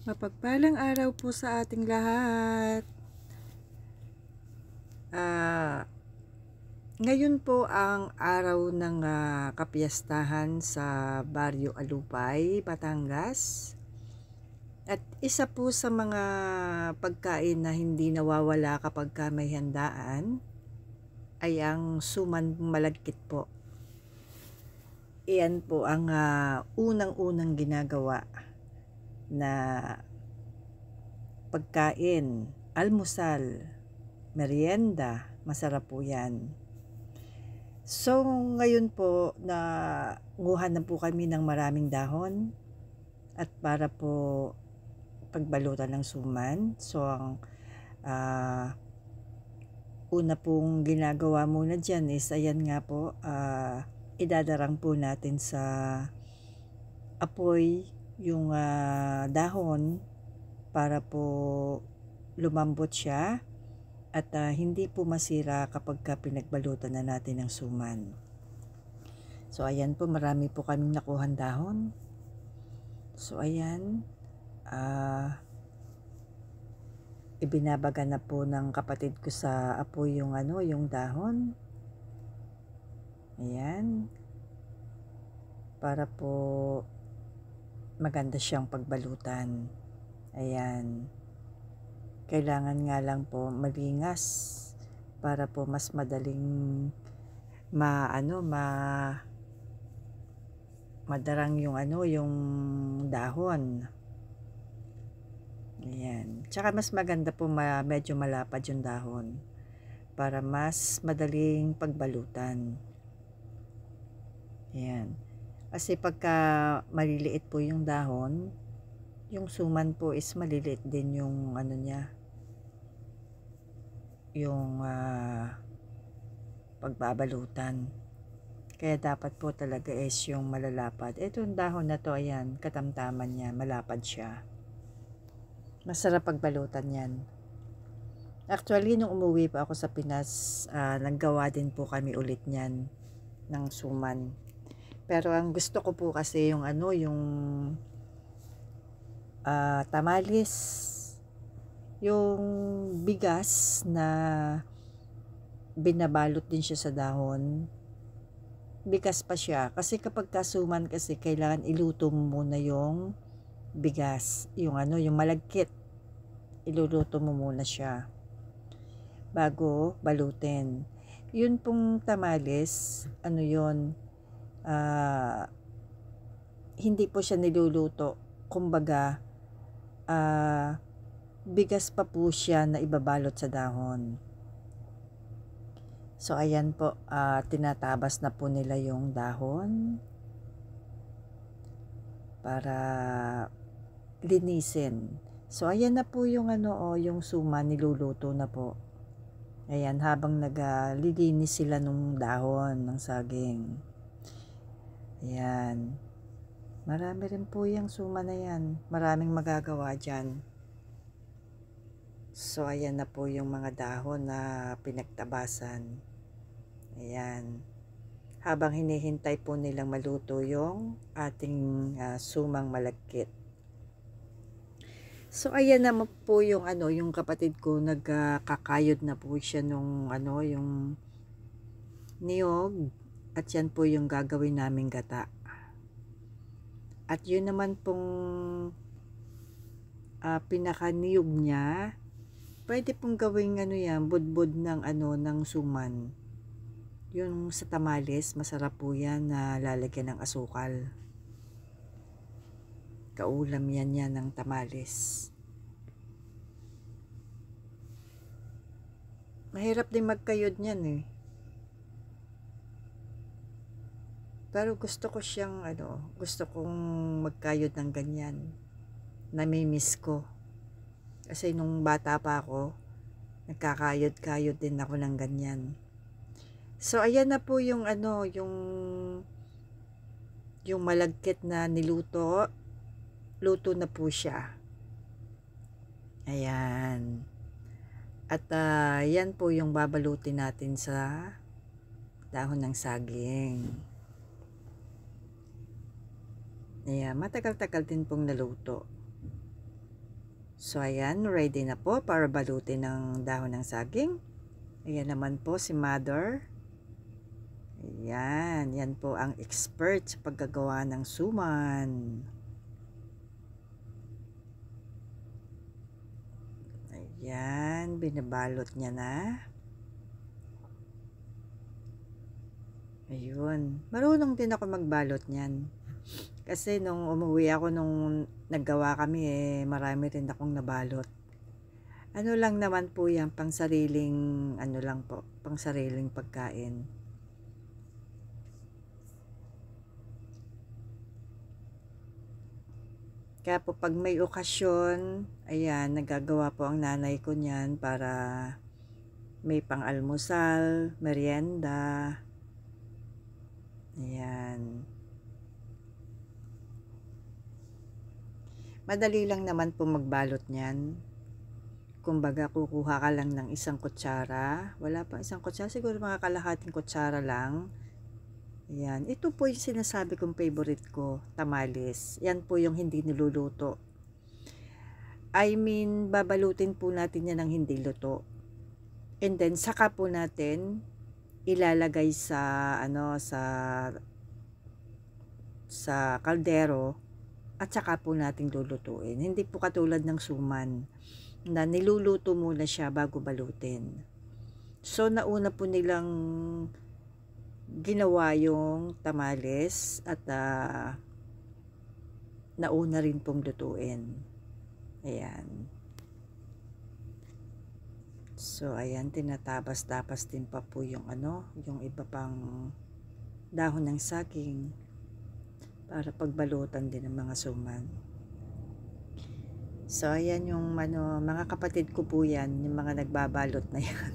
Mapagpalang araw po sa ating lahat. Ngayon po ang araw ng kapiyastahan sa Barrio Alupay, Batangas. At isa po sa mga pagkain na hindi nawawala kapag may handaan ay ang suman malagkit po. Iyan po ang unang-unang ginagawa na pagkain, almusal, merienda, masarap po yan. So ngayon po nguhan na po kami ng maraming dahon at para po pagbalutan ng suman. So ang una pong ginagawa muna dyan is ayan nga po, idadarang po natin sa apoy yung dahon para po lumambot siya at hindi po masira kapag pinagbalutan na natin ng suman. So ayan po, marami po kaming nakuhan dahon. So ayan, ibinabaga na po ng kapatid ko sa apoy yung yung dahon. Ayan, para po maganda siyang pagbalutan. Ayan, kailangan nga lang po malingas para po mas madaling madarang yung yung dahon. Ayan, tsaka mas maganda po medyo malapad yung dahon para mas madaling pagbalutan. Ayan, kasi pagka maliliit po yung dahon, yung suman po is maliliit din yung niya, yung pagbabalutan. Kaya dapat po talaga is yung malalapad. Itong dahon na to, ayan, katamtaman niya, malapad siya. Masarap pagbalutan yan. Actually, nung umuwi pa ako sa Pinas, naggawa din po kami ulit niyan ng suman. Pero ang gusto ko po kasi yung yung tamales, yung bigas na binabalot din siya sa dahon. Bigas pa siya kasi kapag kasuman kasi kailangan iluto mo muna yung bigas, yung yung malagkit. Iluluto mo muna siya bago balutin. Yun pong tamales, yun, hindi po siya niluluto, kumbaga bigas pa po siya na ibabalot sa dahon. So ayan po, tinatabas na po nila yung dahon para linisin. So ayan na po yung yung suman niluluto na po. Ayan, habang naglilinis sila nung dahon ng saging. Ayan, marami rin po yung suman na yan, maraming magagawa dyan. So ayan na po yung mga dahon na pinagtabasan. Ayan, habang hinihintay po nilang maluto yung ating sumang malagkit. So ayan naman po yung yung kapatid ko, nagkakayod na po siya nung yung niyog, at yan po yung gagawin naming gata. At yun naman pong pinaka niyog niya, pwede pong gawing yan, budbud ng ng suman. Yung sa tamales, masarap po yan na lalagyan ng asukal. Kaulam yan ng tamales. Mahirap din magkayod niyan eh. Pero gusto ko siyang gusto kong magkayod ng ganyan. Namimiss ko. Kasi nung bata pa ako, nagkakayod-kayod din ako ng ganyan. So ayan na po yung yung malagkit na niluto. Luto na po siya. Ayan. At yan po yung babalutin natin sa dahon ng saging. Ayan, matagal-tagal din pong naluto. So, ayan, ready na po para balutin ng dahon ng saging. Ayan naman po si Mother. Ayan, yan po ang expert sa paggagawa ng suman. Ayan, binabalot niya na. Ayun, marunong din ako magbalot niyan. Kasi nung umuwi ako, nung naggawa kami marami rin akong nabalot. Ano lang naman po yan, pang sariling, ano lang po, pang sariling pagkain. Kaya po pag may okasyon, ayan, nagagawa po ang nanay ko niyan para may pang-almusal, merienda. Ayan. Madali lang naman po magbalot niyan. Kumbaga, kukuha ka lang ng isang kutsara. Wala pang isang kutsara, siguro mga kalahating kutsara lang. Ayan. Ito po yung sinasabi kong favorite ko, tamales. Yan po yung hindi niluluto. I mean, babalutin po natin yan ng hindi luto. And then, saka po natin ilalagay sa, sa kaldero. At saka po natin lulutuin. Hindi po katulad ng suman na niluluto muna siya bago balutin. So, nauna po nilang ginawa yung tamales at nauna rin pong lutuin. Ayan. So, ayan, tinatabas-tabas din pa po yung yung iba pang dahon ng saging para pagbalutan din ng mga suman. So, ayan yung mga kapatid ko po yan, yung mga nagbabalot na yan.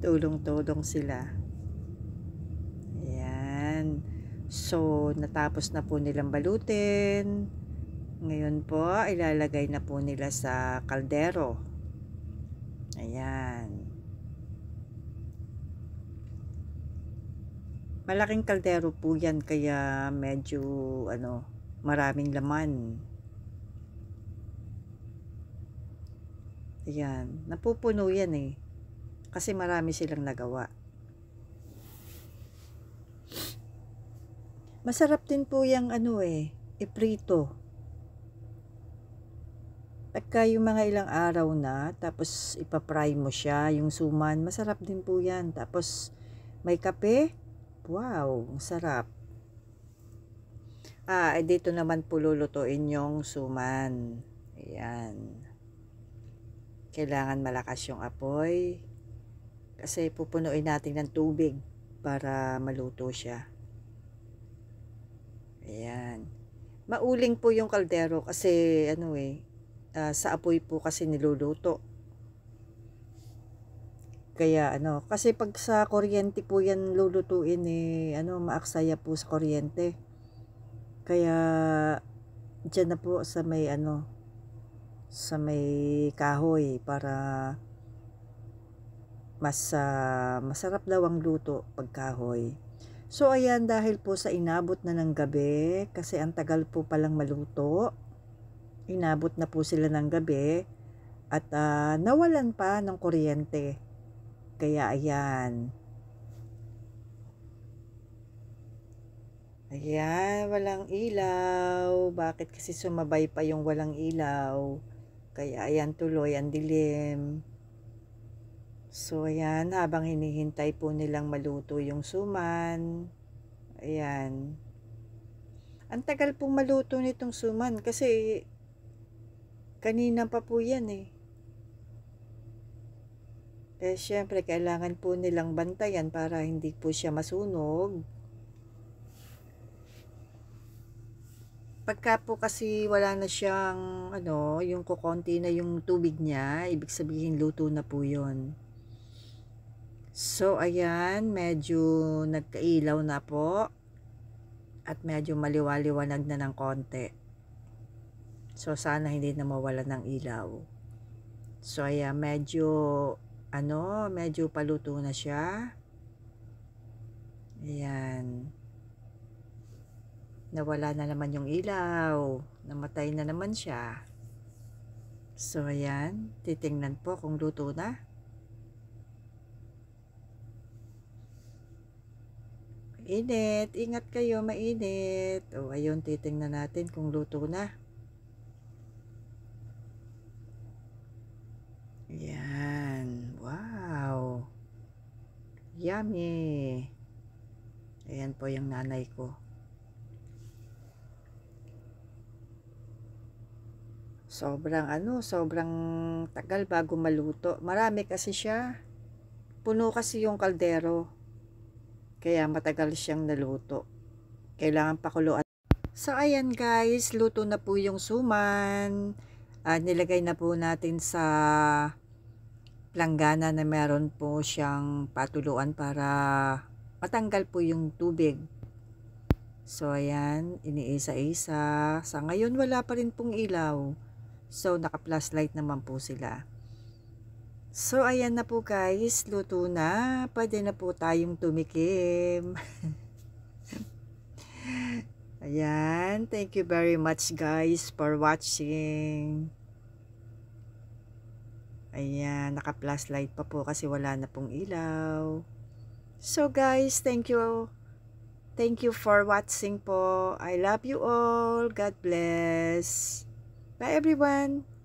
Tulong-tulong sila. Ayan. So, natapos na po nilang balutin. Ngayon po, ilalagay na po nila sa kaldero. Ayan. Malaking kaldero po yan, kaya medyo maraming laman. Ayan, napupuno yan kasi marami silang nagawa. Masarap din po yung iprito. Pagka yung mga ilang araw na, tapos ipapry mo siya, yung suman, masarap din po yan. Tapos may kape. Wow, sarap. Dito naman po lulutuin yung suman. Ayan. Kailangan malakas yung apoy. Kasi pupunuin natin ng tubig para maluto siya. Ayan. Mauling po yung kaldero kasi sa apoy po kasi niluluto. Kaya kasi pag sa kuryente po yan lulutuin maaksaya po sa kuryente. Kaya diyan na po sa may sa may kahoy para mas masarap daw ang luto pag kahoy. So ayan, dahil po sa inabot na ng gabi, kasi ang tagal po palang maluto, inabot na po sila ng gabi at nawalan pa ng kuryente. Kaya ayan. Ayan, walang ilaw. Bakit kasi sumabay pa yung walang ilaw? Kaya ayan, tuloy ang dilim. So ayan, habang hinihintay po nilang maluto yung suman. Ayan. Ang tagal pong maluto nitong suman kasi kanina pa po yan Kaya syempre kailangan po nilang bantayan para hindi po siya masunog. Pagka po kasi wala na siyang yung kukonti na yung tubig niya, ibig sabihin luto na po yun. So ayan, medyo nagkailaw na po at medyo maliwaliwanag na ng konti. So sana hindi na mawala ng ilaw. So ayan, medyo medyo paluto na siya. Ayan. Nawala na naman yung ilaw. Namatay na naman siya. So, ayan. Titingnan po kung luto na. Mainit. Ingat kayo, mainit. O, ayun, titingnan natin kung luto na. Ayan. Wow. Yummy. Ayan po yung nanay ko. Sobrang tagal bago maluto. Marami kasi siya. Puno kasi yung kaldero. Kaya matagal siyang naluto. Kailangan pakuluan. So, ayan guys, luto na po yung suman. Nilagay na po natin sa langgana na meron po siyang patuluan para matanggal po yung tubig. So, ayan, iniisa-isa. Sa ngayon, wala pa rin pong ilaw. So, naka-plus light naman po sila. So, ayan na po guys, luto na. Pwede na po tayong tumikim. Ayan, thank you very much guys for watching. Ayan, naka-plus light pa po kasi wala na pong ilaw. So guys, thank you. Thank you for watching po. I love you all. God bless. Bye everyone.